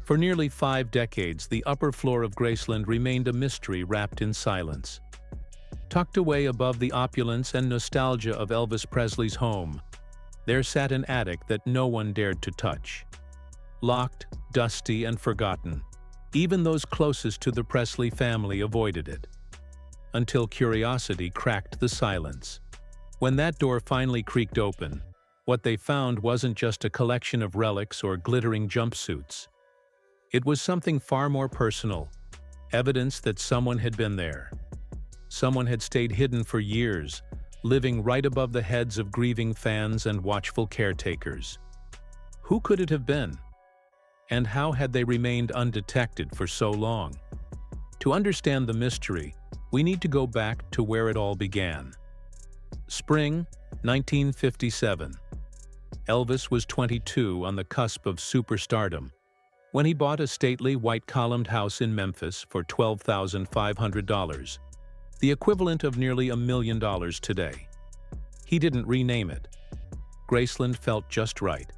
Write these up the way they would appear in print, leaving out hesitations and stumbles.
For nearly 5 decades, the upper floor of Graceland remained a mystery wrapped in silence. Tucked away above the opulence and nostalgia of Elvis Presley's home, there sat an attic that no one dared to touch. Locked, dusty, and forgotten, even those closest to the Presley family avoided it. Until curiosity cracked the silence. When that door finally creaked open, what they found wasn't just a collection of relics or glittering jumpsuits. It was something far more personal, evidence that someone had been there. Someone had stayed hidden for years, living right above the heads of grieving fans and watchful caretakers. Who could it have been? And how had they remained undetected for so long? To understand the mystery, we need to go back to where it all began. Spring, 1957. Elvis was 22, on the cusp of superstardom, when he bought a stately white-columned house in Memphis for $12,500, the equivalent of nearly $1 million today. He didn't rename it. Graceland felt just right,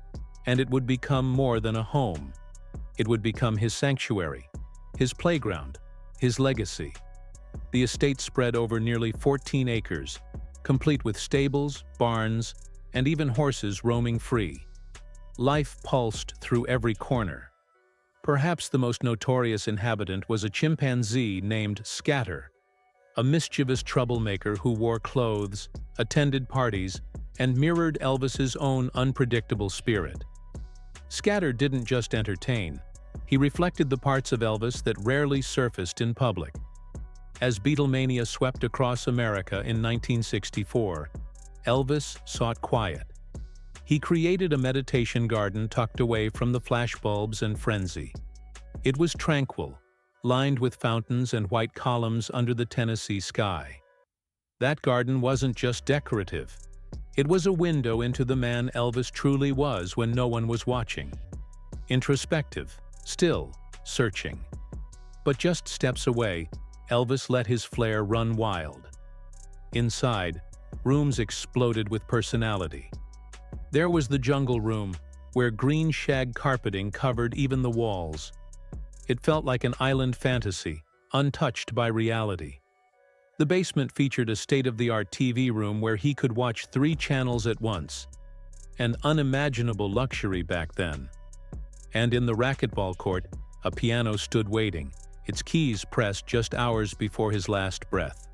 and it would become more than a home. It would become his sanctuary, his playground, his legacy. The estate spread over nearly 14 acres, complete with stables, barns, and even horses roaming free. Life pulsed through every corner. Perhaps the most notorious inhabitant was a chimpanzee named Scatter, a mischievous troublemaker who wore clothes, attended parties, and mirrored Elvis's own unpredictable spirit. Scatter didn't just entertain, he reflected the parts of Elvis that rarely surfaced in public. As Beatlemania swept across America in 1964, Elvis sought quiet. He created a meditation garden tucked away from the flashbulbs and frenzy. It was tranquil, lined with fountains and white columns under the Tennessee sky. That garden wasn't just decorative. It was a window into the man Elvis truly was when no one was watching. Introspective, still, searching. But just steps away, Elvis let his flair run wild. Inside, rooms exploded with personality. There was the jungle room, where green shag carpeting covered even the walls. It felt like an island fantasy, untouched by reality. The basement featured a state-of-the-art TV room where he could watch 3 channels at once, an unimaginable luxury back then. And in the racquetball court, a piano stood waiting, its keys pressed just hours before his last breath.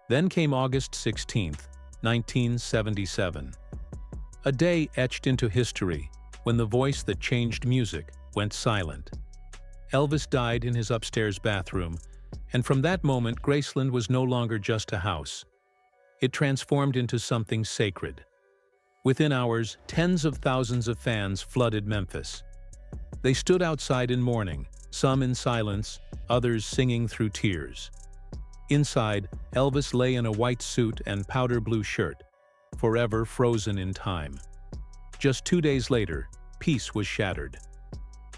Then came August 16, 1977. A day etched into history when the voice that changed music went silent. Elvis died in his upstairs bathroom, and from that moment Graceland was no longer just a house. It transformed into something sacred. Within hours, tens of thousands of fans flooded Memphis. They stood outside in mourning, some in silence, others singing through tears. Inside, Elvis lay in a white suit and powder blue shirt, forever frozen in time. Just 2 days later, peace was shattered.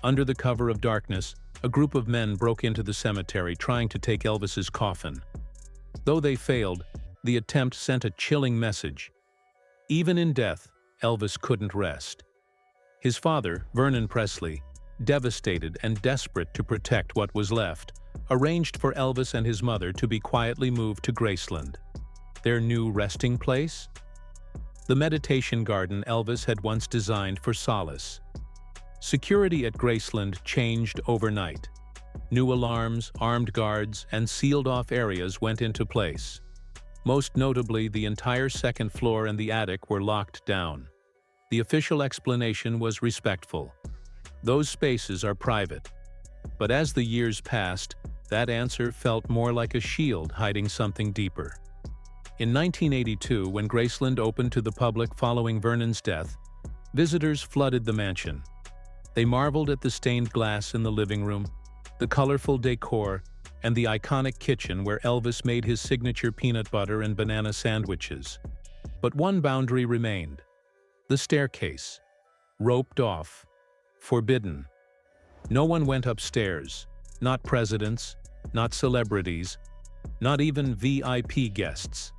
Under the cover of darkness, a group of men broke into the cemetery trying to take Elvis's coffin. Though they failed, the attempt sent a chilling message. Even in death, Elvis couldn't rest. His father, Vernon Presley, devastated and desperate to protect what was left, arranged for Elvis and his mother to be quietly moved to Graceland. Their new resting place? The meditation garden Elvis had once designed for solace. Security at Graceland changed overnight. New alarms, armed guards, and sealed-off areas went into place. Most notably, the entire second floor and the attic were locked down. The official explanation was respectful. Those spaces are private. But as the years passed, that answer felt more like a shield hiding something deeper. In 1982, when Graceland opened to the public following Vernon's death, visitors flooded the mansion. They marveled at the stained glass in the living room, the colorful decor, and the iconic kitchen where Elvis made his signature peanut butter and banana sandwiches. But one boundary remained: the staircase. Roped off. Forbidden. No one went upstairs, not presidents, not celebrities, not even VIP guests.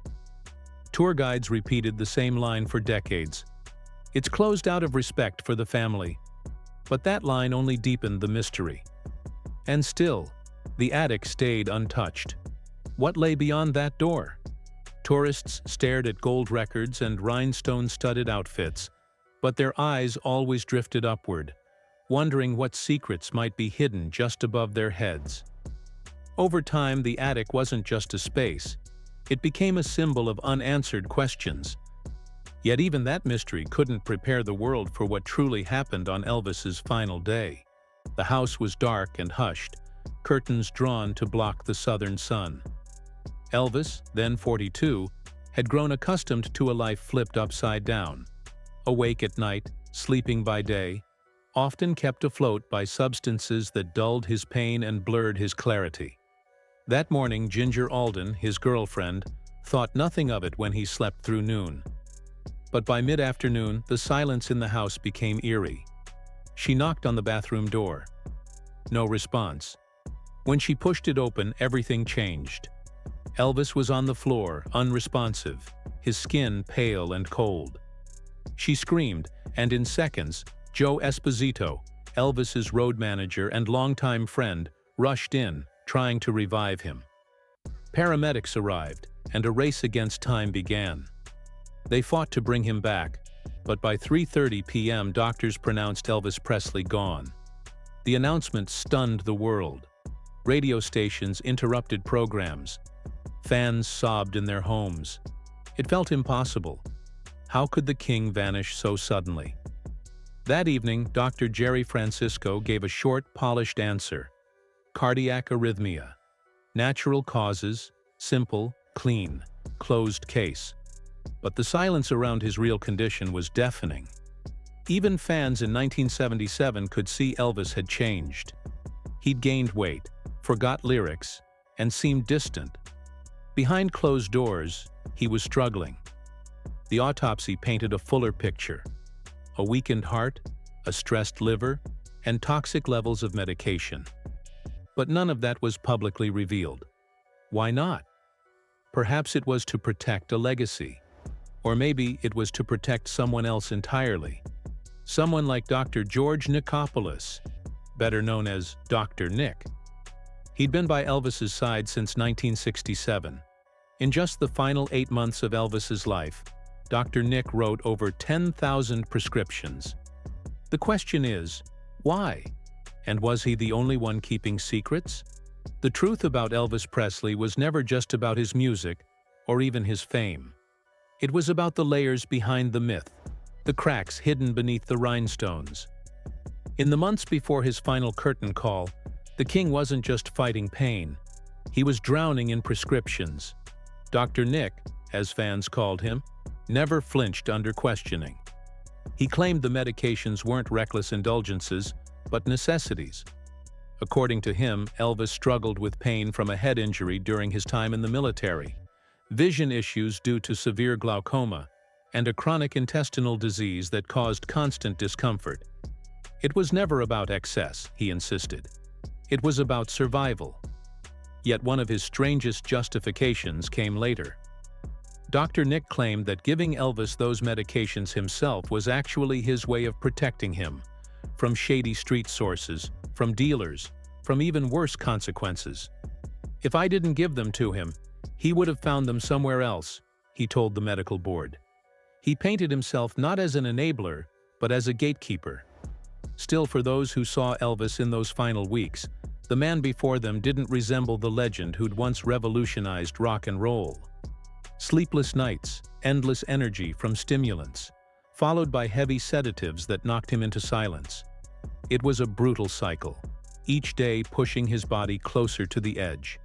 Tour guides repeated the same line for decades. It's closed out of respect for the family. But that line only deepened the mystery. And still, the attic stayed untouched. What lay beyond that door? Tourists stared at gold records and rhinestone-studded outfits, but their eyes always drifted upward, wondering what secrets might be hidden just above their heads. Over time, the attic wasn't just a space. It became a symbol of unanswered questions. Yet even that mystery couldn't prepare the world for what truly happened on Elvis's final day. The house was dark and hushed, curtains drawn to block the southern sun. Elvis, then 42, had grown accustomed to a life flipped upside down. Awake at night, sleeping by day, often kept afloat by substances that dulled his pain and blurred his clarity. That morning, Ginger Alden, his girlfriend, thought nothing of it when he slept through noon. But by mid-afternoon, the silence in the house became eerie. She knocked on the bathroom door. No response. When she pushed it open, everything changed. Elvis was on the floor, unresponsive, his skin pale and cold. She screamed, and in seconds, Joe Esposito, Elvis's road manager and longtime friend, rushed in, trying to revive him. Paramedics arrived, and a race against time began. They fought to bring him back, but by 3:30 p.m. doctors pronounced Elvis Presley gone. The announcement stunned the world. Radio stations interrupted programs. Fans sobbed in their homes. It felt impossible. How could the king vanish so suddenly? That evening, Dr. Jerry Francisco gave a short, polished answer. Cardiac arrhythmia. Natural causes, simple, clean, closed case. But the silence around his real condition was deafening. Even fans in 1977 could see Elvis had changed. He'd gained weight, forgot lyrics, and seemed distant. Behind closed doors, he was struggling. The autopsy painted a fuller picture. A weakened heart, a stressed liver, and toxic levels of medication. But none of that was publicly revealed. Why not? Perhaps it was to protect a legacy. Or maybe it was to protect someone else entirely. Someone like Dr. George Nichopoulos, better known as Dr. Nick. He'd been by Elvis's side since 1967. In just the final 8 months of Elvis's life, Dr. Nick wrote over 10,000 prescriptions. The question is, why? And was he the only one keeping secrets? The truth about Elvis Presley was never just about his music or even his fame. It was about the layers behind the myth, the cracks hidden beneath the rhinestones. In the months before his final curtain call, the king wasn't just fighting pain. He was drowning in prescriptions. Dr. Nick, as fans called him, never flinched under questioning. He claimed the medications weren't reckless indulgences, but necessities. According to him, Elvis struggled with pain from a head injury during his time in the military, vision issues due to severe glaucoma, and a chronic intestinal disease that caused constant discomfort. It was never about excess, he insisted. It was about survival. Yet one of his strangest justifications came later. Dr. Nick claimed that giving Elvis those medications himself was actually his way of protecting him from shady street sources, from dealers, from even worse consequences. If I didn't give them to him, he would have found them somewhere else, he told the medical board. He painted himself not as an enabler, but as a gatekeeper. Still, for those who saw Elvis in those final weeks, the man before them didn't resemble the legend who'd once revolutionized rock and roll. Sleepless nights, endless energy from stimulants, followed by heavy sedatives that knocked him into silence. It was a brutal cycle, each day pushing his body closer to the edge.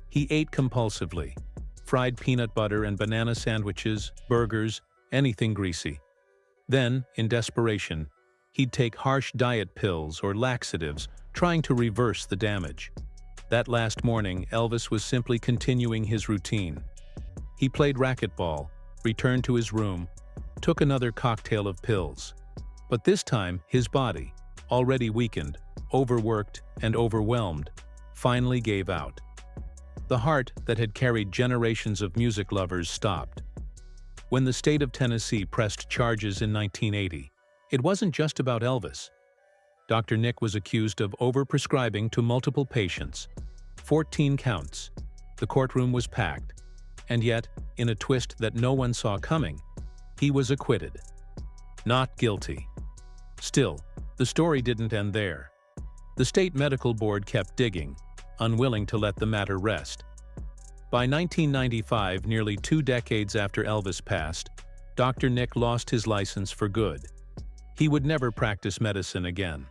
He ate compulsively, fried peanut butter and banana sandwiches, burgers, anything greasy. Then, in desperation, he'd take harsh diet pills or laxatives, trying to reverse the damage. That last morning, Elvis was simply continuing his routine. He played racquetball, returned to his room, took another cocktail of pills. But this time, his body, already weakened, overworked, and overwhelmed, finally gave out. The heart that had carried generations of music lovers stopped. When the state of Tennessee pressed charges in 1980, it wasn't just about Elvis. Dr. Nick was accused of overprescribing to multiple patients. 14 counts. The courtroom was packed. And yet, in a twist that no one saw coming, he was acquitted. Not guilty. Still, the story didn't end there. The state medical board kept digging, unwilling to let the matter rest. By 1995, nearly 2 decades after Elvis passed, Dr. Nick lost his license for good. He would never practice medicine again.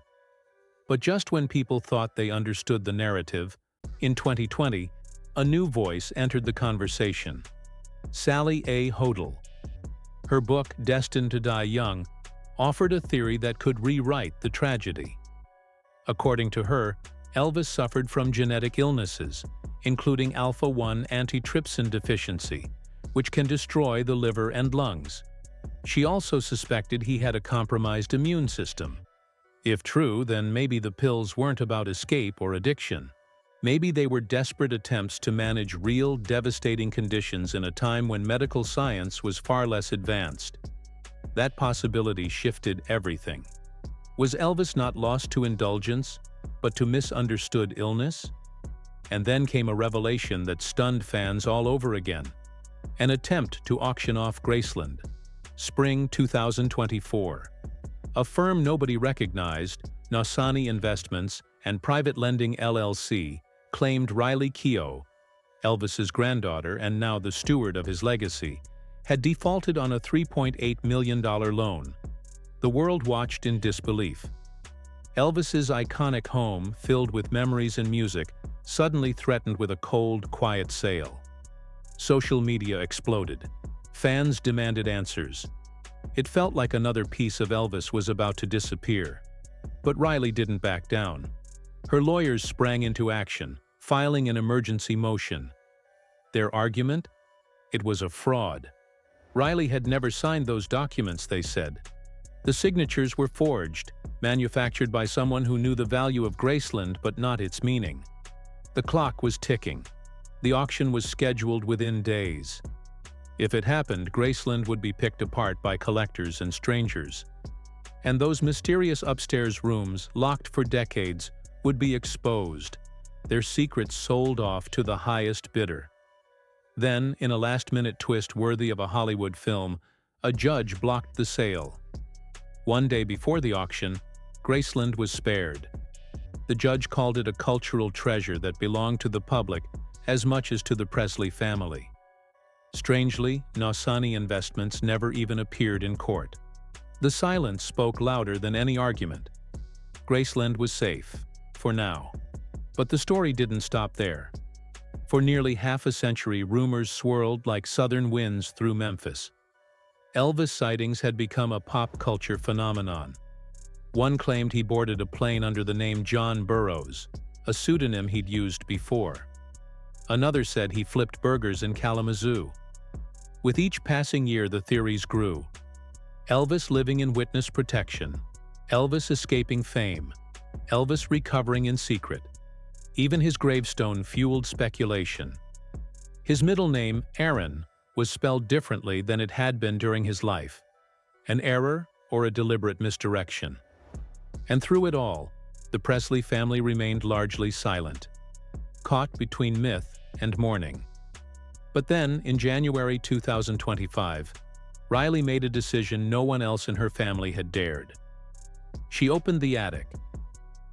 But just when people thought they understood the narrative, in 2020, a new voice entered the conversation. Sally A. Hodel. Her book, Destined to Die Young, offered a theory that could rewrite the tragedy. According to her, Elvis suffered from genetic illnesses, including alpha-1 antitrypsin deficiency, which can destroy the liver and lungs. She also suspected he had a compromised immune system. If true, then maybe the pills weren't about escape or addiction. Maybe they were desperate attempts to manage real, devastating conditions in a time when medical science was far less advanced. That possibility shifted everything. Was Elvis not lost to indulgence, but to misunderstood illness? And then came a revelation that stunned fans all over again. An attempt to auction off Graceland. Spring 2024. A firm nobody recognized, Nosani Investments and Private Lending LLC, claimed Riley Keough, Elvis's granddaughter and now the steward of his legacy, had defaulted on a $3.8 million loan. The world watched in disbelief. Elvis's iconic home, filled with memories and music, suddenly threatened with a cold, quiet sale. Social media exploded. Fans demanded answers. It felt like another piece of Elvis was about to disappear. But Riley didn't back down. Her lawyers sprang into action, filing an emergency motion. Their argument? It was a fraud. Riley had never signed those documents, they said. The signatures were forged, manufactured by someone who knew the value of Graceland but not its meaning. The clock was ticking. The auction was scheduled within days. If it happened, Graceland would be picked apart by collectors and strangers. And those mysterious upstairs rooms, locked for decades, would be exposed, their secrets sold off to the highest bidder. Then, in a last-minute twist worthy of a Hollywood film, a judge blocked the sale. One day before the auction, Graceland was spared. The judge called it a cultural treasure that belonged to the public as much as to the Presley family. Strangely, Nosani Investments never even appeared in court. The silence spoke louder than any argument. Graceland was safe, for now. But the story didn't stop there. For nearly half a century, rumors swirled like southern winds through Memphis. Elvis sightings had become a pop culture phenomenon. One claimed he boarded a plane under the name John Burroughs, a pseudonym he'd used before. Another said he flipped burgers in Kalamazoo. With each passing year, the theories grew. Elvis living in witness protection, Elvis escaping fame, Elvis recovering in secret. Even his gravestone fueled speculation. His middle name, Aaron, was spelled differently than it had been during his life. An error or a deliberate misdirection? And through it all, the Presley family remained largely silent, caught between myth and mourning. But then, in January 2025, Riley made a decision no one else in her family had dared. She opened the attic.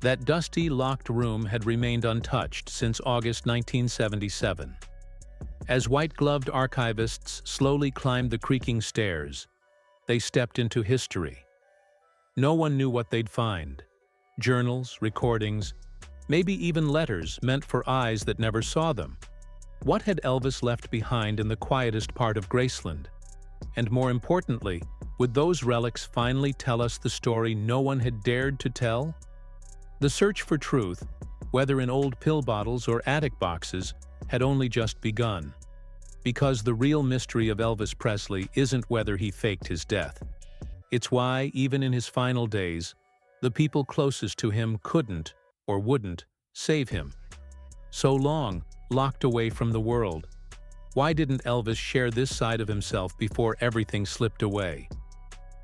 That dusty, locked room had remained untouched since August 1977. As white-gloved archivists slowly climbed the creaking stairs, they stepped into history. No one knew what they'd find. Journals, recordings, maybe even letters meant for eyes that never saw them. What had Elvis left behind in the quietest part of Graceland? And more importantly, would those relics finally tell us the story no one had dared to tell? The search for truth, whether in old pill bottles or attic boxes, had only just begun. Because the real mystery of Elvis Presley isn't whether he faked his death. It's why, even in his final days, the people closest to him couldn't, or wouldn't, save him. So long, locked away from the world. Why didn't Elvis share this side of himself before everything slipped away?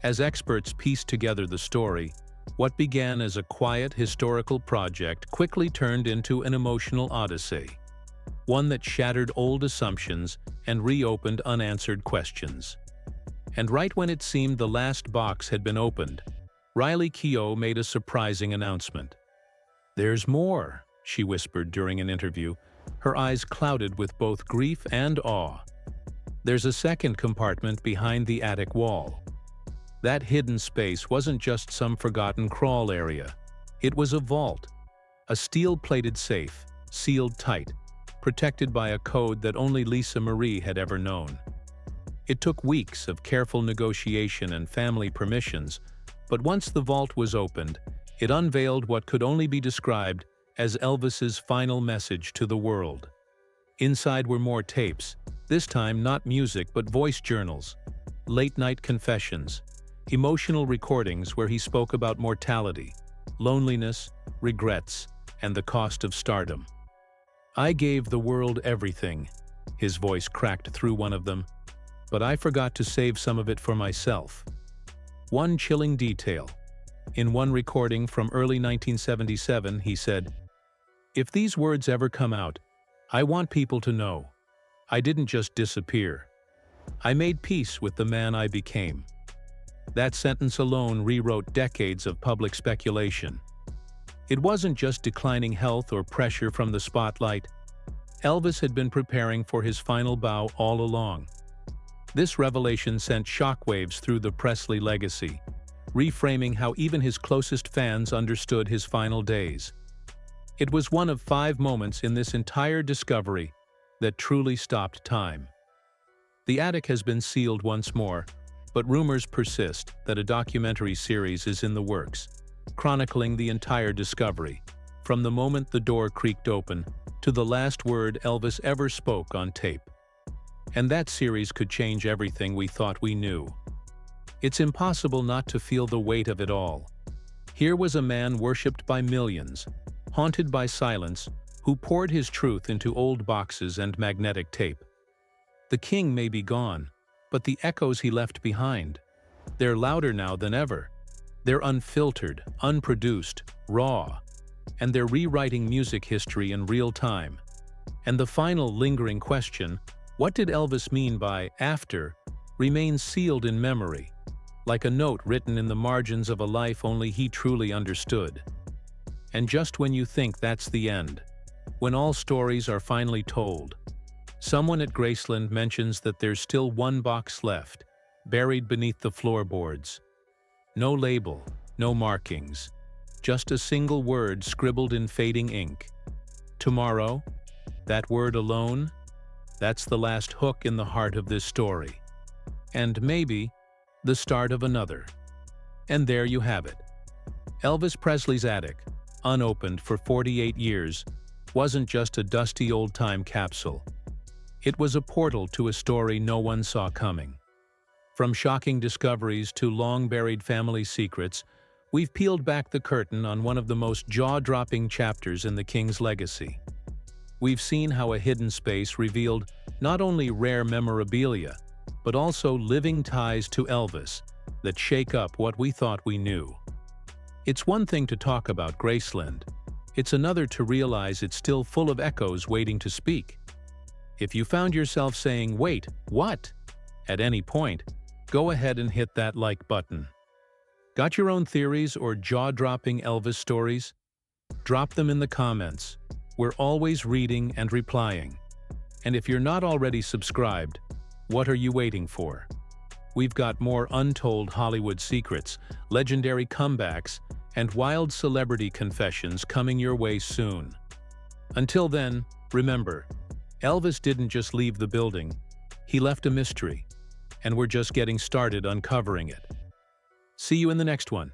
As experts pieced together the story, What began as a quiet historical project quickly turned into an emotional odyssey, one that shattered old assumptions and reopened unanswered questions. And right when it seemed the last box had been opened, Riley Keough made a surprising announcement. "There's more," she whispered during an interview, her eyes clouded with both grief and awe. "There's a second compartment behind the attic wall." That hidden space wasn't just some forgotten crawl area. It was a vault, a steel-plated safe, sealed tight, protected by a code that only Lisa Marie had ever known. It took weeks of careful negotiation and family permissions, but once the vault was opened, it unveiled what could only be described as Elvis's final message to the world. Inside were more tapes, this time not music but voice journals, late-night confessions, emotional recordings where he spoke about mortality, loneliness, regrets, and the cost of stardom. "I gave the world everything," his voice cracked through one of them, "but I forgot to save some of it for myself." One chilling detail. In one recording from early 1977, he said, "If these words ever come out, I want people to know, I didn't just disappear. I made peace with the man I became." That sentence alone rewrote decades of public speculation. It wasn't just declining health or pressure from the spotlight. Elvis had been preparing for his final bow all along. This revelation sent shockwaves through the Presley legacy, reframing how even his closest fans understood his final days. It was one of 5 moments in this entire discovery that truly stopped time. The attic has been sealed once more, but rumors persist that a documentary series is in the works, chronicling the entire discovery, from the moment the door creaked open to the last word Elvis ever spoke on tape. And that series could change everything we thought we knew. It's impossible not to feel the weight of it all. Here was a man worshipped by millions, haunted by silence, who poured his truth into old boxes and magnetic tape. The king may be gone, but the echoes he left behind, they're louder now than ever. They're unfiltered, unproduced, raw, and they're rewriting music history in real time. And the final lingering question, what did Elvis mean by "after," remains sealed in memory, like a note written in the margins of a life only he truly understood. And just when you think that's the end, when all stories are finally told, someone at Graceland mentions that there's still one box left, buried beneath the floorboards. No label, no markings, just a single word scribbled in fading ink. Tomorrow, that word alone, that's the last hook in the heart of this story. And maybe, the start of another. And there you have it. Elvis Presley's attic, unopened for 48 years, wasn't just a dusty old-time capsule. It was a portal to a story no one saw coming. From shocking discoveries to long-buried family secrets, we've peeled back the curtain on one of the most jaw-dropping chapters in the King's legacy. We've seen how a hidden space revealed not only rare memorabilia, but also living ties to Elvis that shake up what we thought we knew. It's one thing to talk about Graceland. It's another to realize it's still full of echoes waiting to speak. If you found yourself saying, "Wait, what?" at any point, go ahead and hit that like button. Got your own theories or jaw-dropping Elvis stories? Drop them in the comments. We're always reading and replying. And if you're not already subscribed, what are you waiting for? We've got more untold Hollywood secrets, legendary comebacks, and wild celebrity confessions coming your way soon. Until then, remember, Elvis didn't just leave the building, he left a mystery, and we're just getting started uncovering it. See you in the next one.